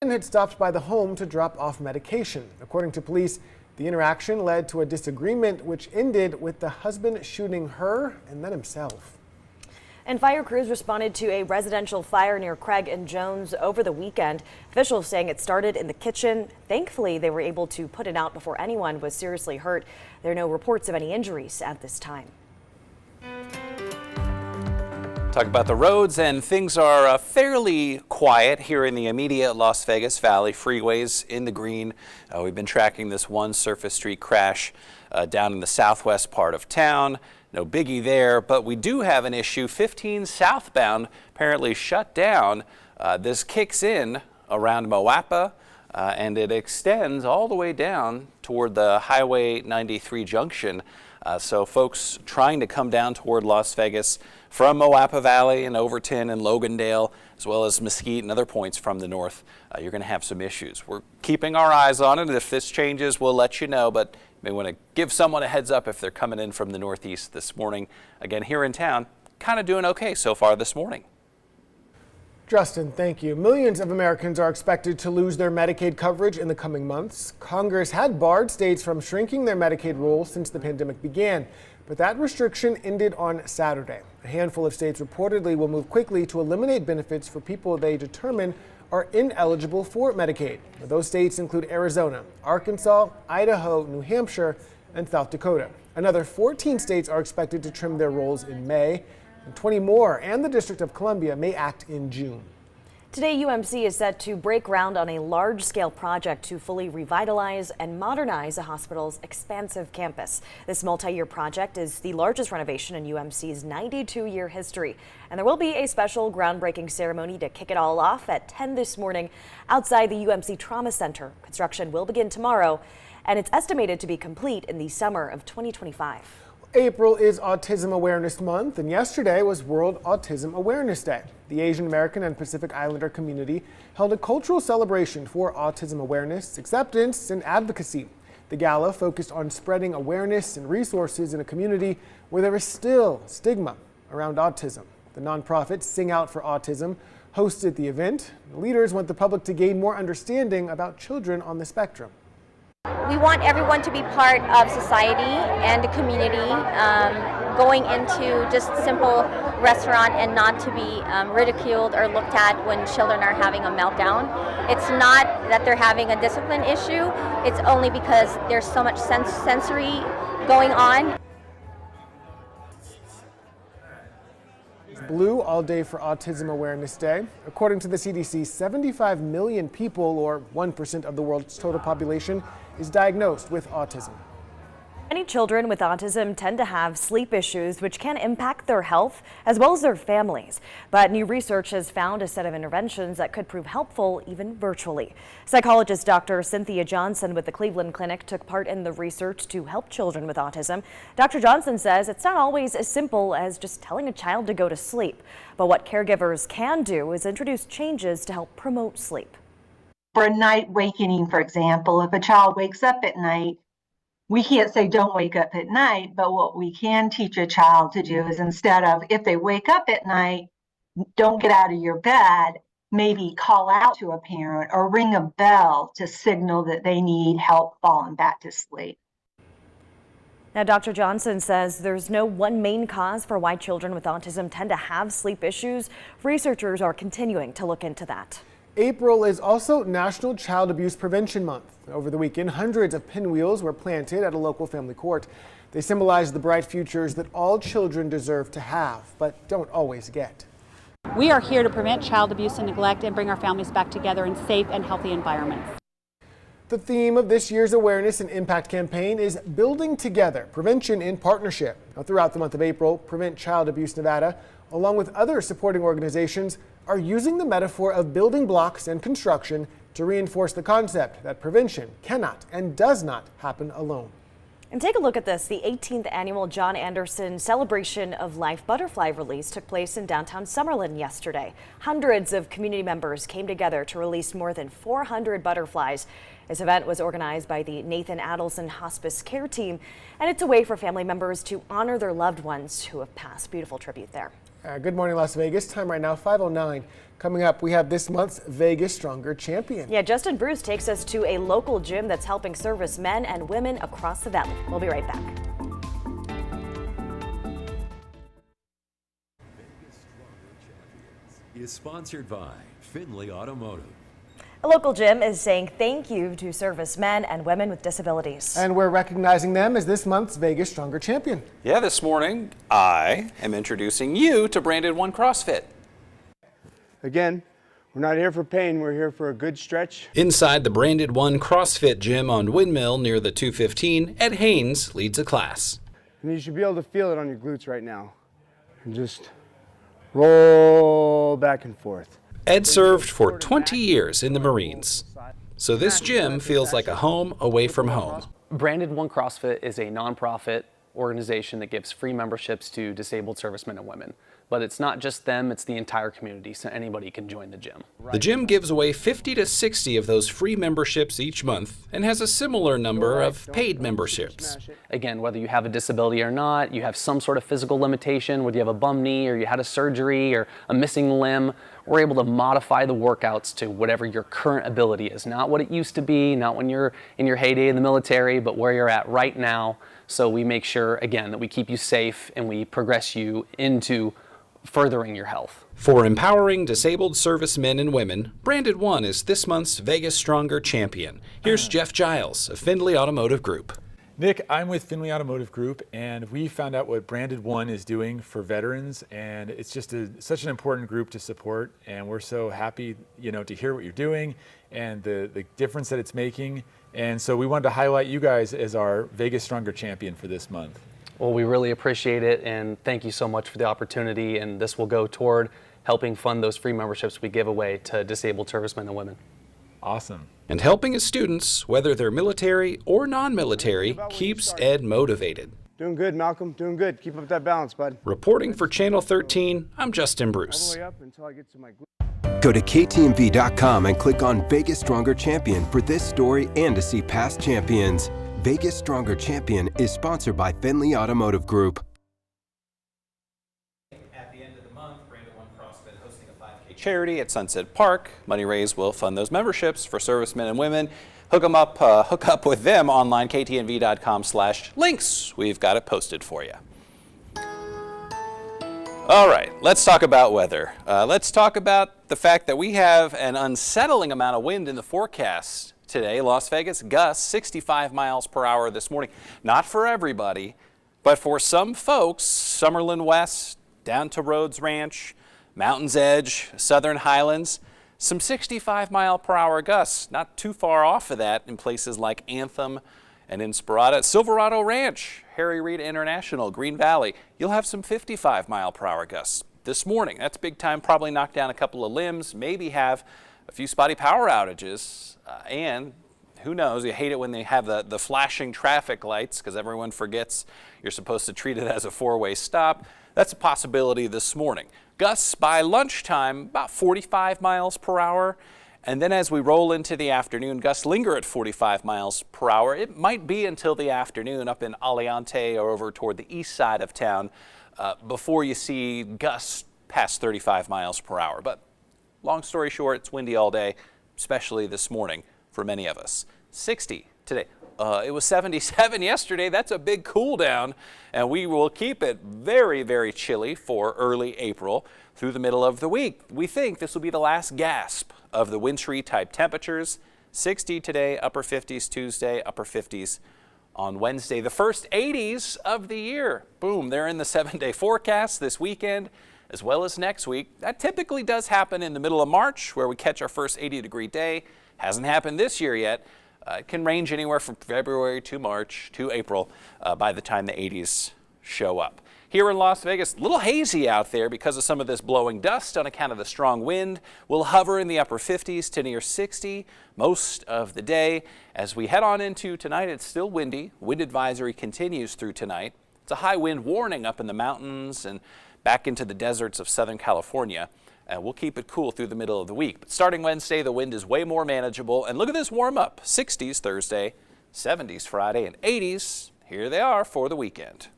woman had stopped by the home to drop off medication. According to police, the interaction led to a disagreement which ended with the husband shooting her and then himself. And fire crews responded to a residential fire near Craig and Jones over the weekend. Officials saying it started in the kitchen. Thankfully, they were able to put it out before anyone was seriously hurt. There are no reports of any injuries at this time. Talk about the roads, and things are fairly quiet here in the immediate Las Vegas Valley. Freeways in the green. We've been tracking this one surface street crash down in the southwest part of town. No biggie there, but we do have an issue. 15 southbound apparently shut down. This kicks in around Moapa and it extends all the way down toward the Highway 93 junction. So folks trying to come down toward Las Vegas from Moapa Valley and Overton and Logandale, as well as Mesquite and other points from the north, you're going to have some issues. We're keeping our eyes on it, and if this changes, we'll let you know, but you may want to give someone a heads up if they're coming in from the northeast this morning. Again, here in town, kind of doing okay so far this morning. Justin, thank you. Millions of Americans are expected to lose their Medicaid coverage in the coming months. Congress had barred states from shrinking their Medicaid rolls since the pandemic began, but that restriction ended on Saturday. A handful of states reportedly will move quickly to eliminate benefits for people they determine are ineligible for Medicaid. Those states include Arizona, Arkansas, Idaho, New Hampshire, and South Dakota. Another 14 states are expected to trim their rolls in May, and 20 more and the District of Columbia may act in June. Today, UMC is set to break ground on a large-scale project to fully revitalize and modernize the hospital's expansive campus. This multi-year project is the largest renovation in UMC's 92-year history. And there will be a special groundbreaking ceremony to kick it all off at 10 this morning outside the UMC Trauma Center. Construction will begin tomorrow, and it's estimated to be complete in the summer of 2025. April is Autism Awareness Month, and yesterday was World Autism Awareness Day. The Asian American and Pacific Islander community held a cultural celebration for autism awareness, acceptance, and advocacy. The gala focused on spreading awareness and resources in a community where there is still stigma around autism. The nonprofit Sing Out for Autism hosted the event. The leaders want the public to gain more understanding about children on the spectrum. We want everyone to be part of society and the community, going into just simple restaurant and not to be ridiculed or looked at when children are having a meltdown. It's not that they're having a discipline issue, it's only because there's so much sensory going on. Blue all day for Autism Awareness Day. According to the CDC, 75 million people, or 1% of the world's total population, is diagnosed with autism. Many children with autism tend to have sleep issues, which can impact their health as well as their families. But new research has found a set of interventions that could prove helpful even virtually. Psychologist Dr. Cynthia Johnson with the Cleveland Clinic took part in the research to help children with autism. Dr. Johnson says it's not always as simple as just telling a child to go to sleep. But what caregivers can do is introduce changes to help promote sleep. For a night awakening, for example, if a child wakes up at night, we can't say don't wake up at night, but what we can teach a child to do is, instead of, if they wake up at night, don't get out of your bed, maybe call out to a parent or ring a bell to signal that they need help falling back to sleep. Now, Dr. Johnson says there's no one main cause for why children with autism tend to have sleep issues. Researchers are continuing to look into that. April is also National Child Abuse Prevention Month. Over the weekend, hundreds of pinwheels were planted at a local family court. They symbolize the bright futures that all children deserve to have, but don't always get. We are here to prevent child abuse and neglect and bring our families back together in safe and healthy environments. The theme of this year's Awareness and Impact campaign is Building Together, Prevention in Partnership. Now, throughout the month of April, Prevent Child Abuse Nevada, along with other supporting organizations, are using the metaphor of building blocks and construction to reinforce the concept that prevention cannot and does not happen alone. And take a look at this. The 18th annual John Anderson Celebration of Life butterfly release took place in downtown Summerlin yesterday. Hundreds of community members came together to release more than 400 butterflies. This event was organized by the Nathan Adelson Hospice Care Team, and it's a way for family members to honor their loved ones who have passed. Beautiful tribute there. Good morning, Las Vegas. Time right now, 5:09. Coming up, we have this month's Vegas Stronger champion. Yeah, Justin Bruce takes us to a local gym that's helping service men and women across the valley. We'll be right back. Is sponsored by Findlay Automotive. A local gym is saying thank you to servicemen and women with disabilities. And we're recognizing them as this month's Vegas Stronger champion. Yeah, this morning I am introducing you to Branded One CrossFit. Again, we're not here for pain, we're here for a good stretch. Inside the Branded One CrossFit gym on Windmill near the 215, Ed Haynes leads a class. And you should be able to feel it on your glutes right now. And just roll back and forth. Ed served for 20 years in the Marines, so this gym feels like a home away from home. Branded One CrossFit is a nonprofit organization that gives free memberships to disabled servicemen and women. But it's not just them, it's the entire community, so anybody can join the gym. The gym gives away 50 to 60 of those free memberships each month and has a similar number of paid memberships. Again, whether you have a disability or not, you have some sort of physical limitation, whether you have a bum knee or you had a surgery or a missing limb, we're able to modify the workouts to whatever your current ability is. Not what it used to be, not when you're in your heyday in the military, but where you're at right now. So we make sure, again, that we keep you safe and we progress you into furthering your health. For empowering disabled servicemen and women, Branded One is this month's Vegas Stronger champion. Here's Jeff Giles of Findlay Automotive Group. Nick, I'm with Findlay Automotive Group, and we found out what Branded One is doing for veterans, and it's just such an important group to support, and we're so happy, to hear what you're doing and the difference that it's making. And so we wanted to highlight you guys as our Vegas Stronger champion for this month. Well, we really appreciate it, and thank you so much for the opportunity, and this will go toward helping fund those free memberships we give away to disabled servicemen and women. Awesome. And helping his students, whether they're military or non-military, keeps Ed motivated. Doing good, Malcolm, doing good. Keep up that balance, bud. Reporting for Channel 13, I'm Justin Bruce. All the way up until I get to my glute. Go to ktmv.com and click on Vegas Stronger Champion for this story and to see past champions. Vegas Stronger Champion is sponsored by Findlay Automotive Group. At the end of the month, Branded One CrossFit hosting a 5K charity at Sunset Park. Money raised will fund those memberships for servicemen and women. Hook up with them online, ktnv.com/links. We've got it posted for you. All right, let's talk about weather. Let's talk about the fact that we have an unsettling amount of wind in the forecast today. Las Vegas, gusts 65 miles per hour this morning. Not for everybody, but for some folks, Summerlin West, down to Rhodes Ranch, Mountain's Edge, Southern Highlands, some 65 mile per hour gusts. Not too far off of that in places like Anthem and Inspirada. Silverado Ranch, Harry Reid International, Green Valley, you'll have some 55 mile per hour gusts this morning. That's big time, probably knock down a couple of limbs, maybe have a few spotty power outages, and who knows, you hate it when they have the flashing traffic lights because everyone forgets you're supposed to treat it as a four-way stop. That's a possibility this morning. Gusts by lunchtime, about 45 miles per hour. And then as we roll into the afternoon, gusts linger at 45 miles per hour. It might be until the afternoon up in Aliante or over toward the east side of town before you see gusts past 35 miles per hour. But long story short, it's windy all day, especially this morning for many of us. 60 today. It was 77 yesterday. That's a big cool down, and we will keep it very, very chilly for early April through the middle of the week. We think this will be the last gasp of the wintry type temperatures. 60 today, upper 50s Tuesday, upper 50s on Wednesday. The first 80s of the year. Boom, they're in the 7-day forecast this weekend as well as next week. That typically does happen in the middle of March where we catch our first 80-degree day. Hasn't happened this year yet. It can range anywhere from February to March to April by the time the 80s show up. Here in Las Vegas, a little hazy out there because of some of this blowing dust on account of the strong wind. We'll hover in the upper 50s to near 60 most of the day. As we head on into tonight, it's still windy. Wind advisory continues through tonight. It's a high wind warning up in the mountains and back into the deserts of Southern California. We'll keep it cool through the middle of the week. But starting Wednesday, the wind is way more manageable. And look at this warm up. 60s Thursday, 70s Friday, and 80s. Here they are for the weekend.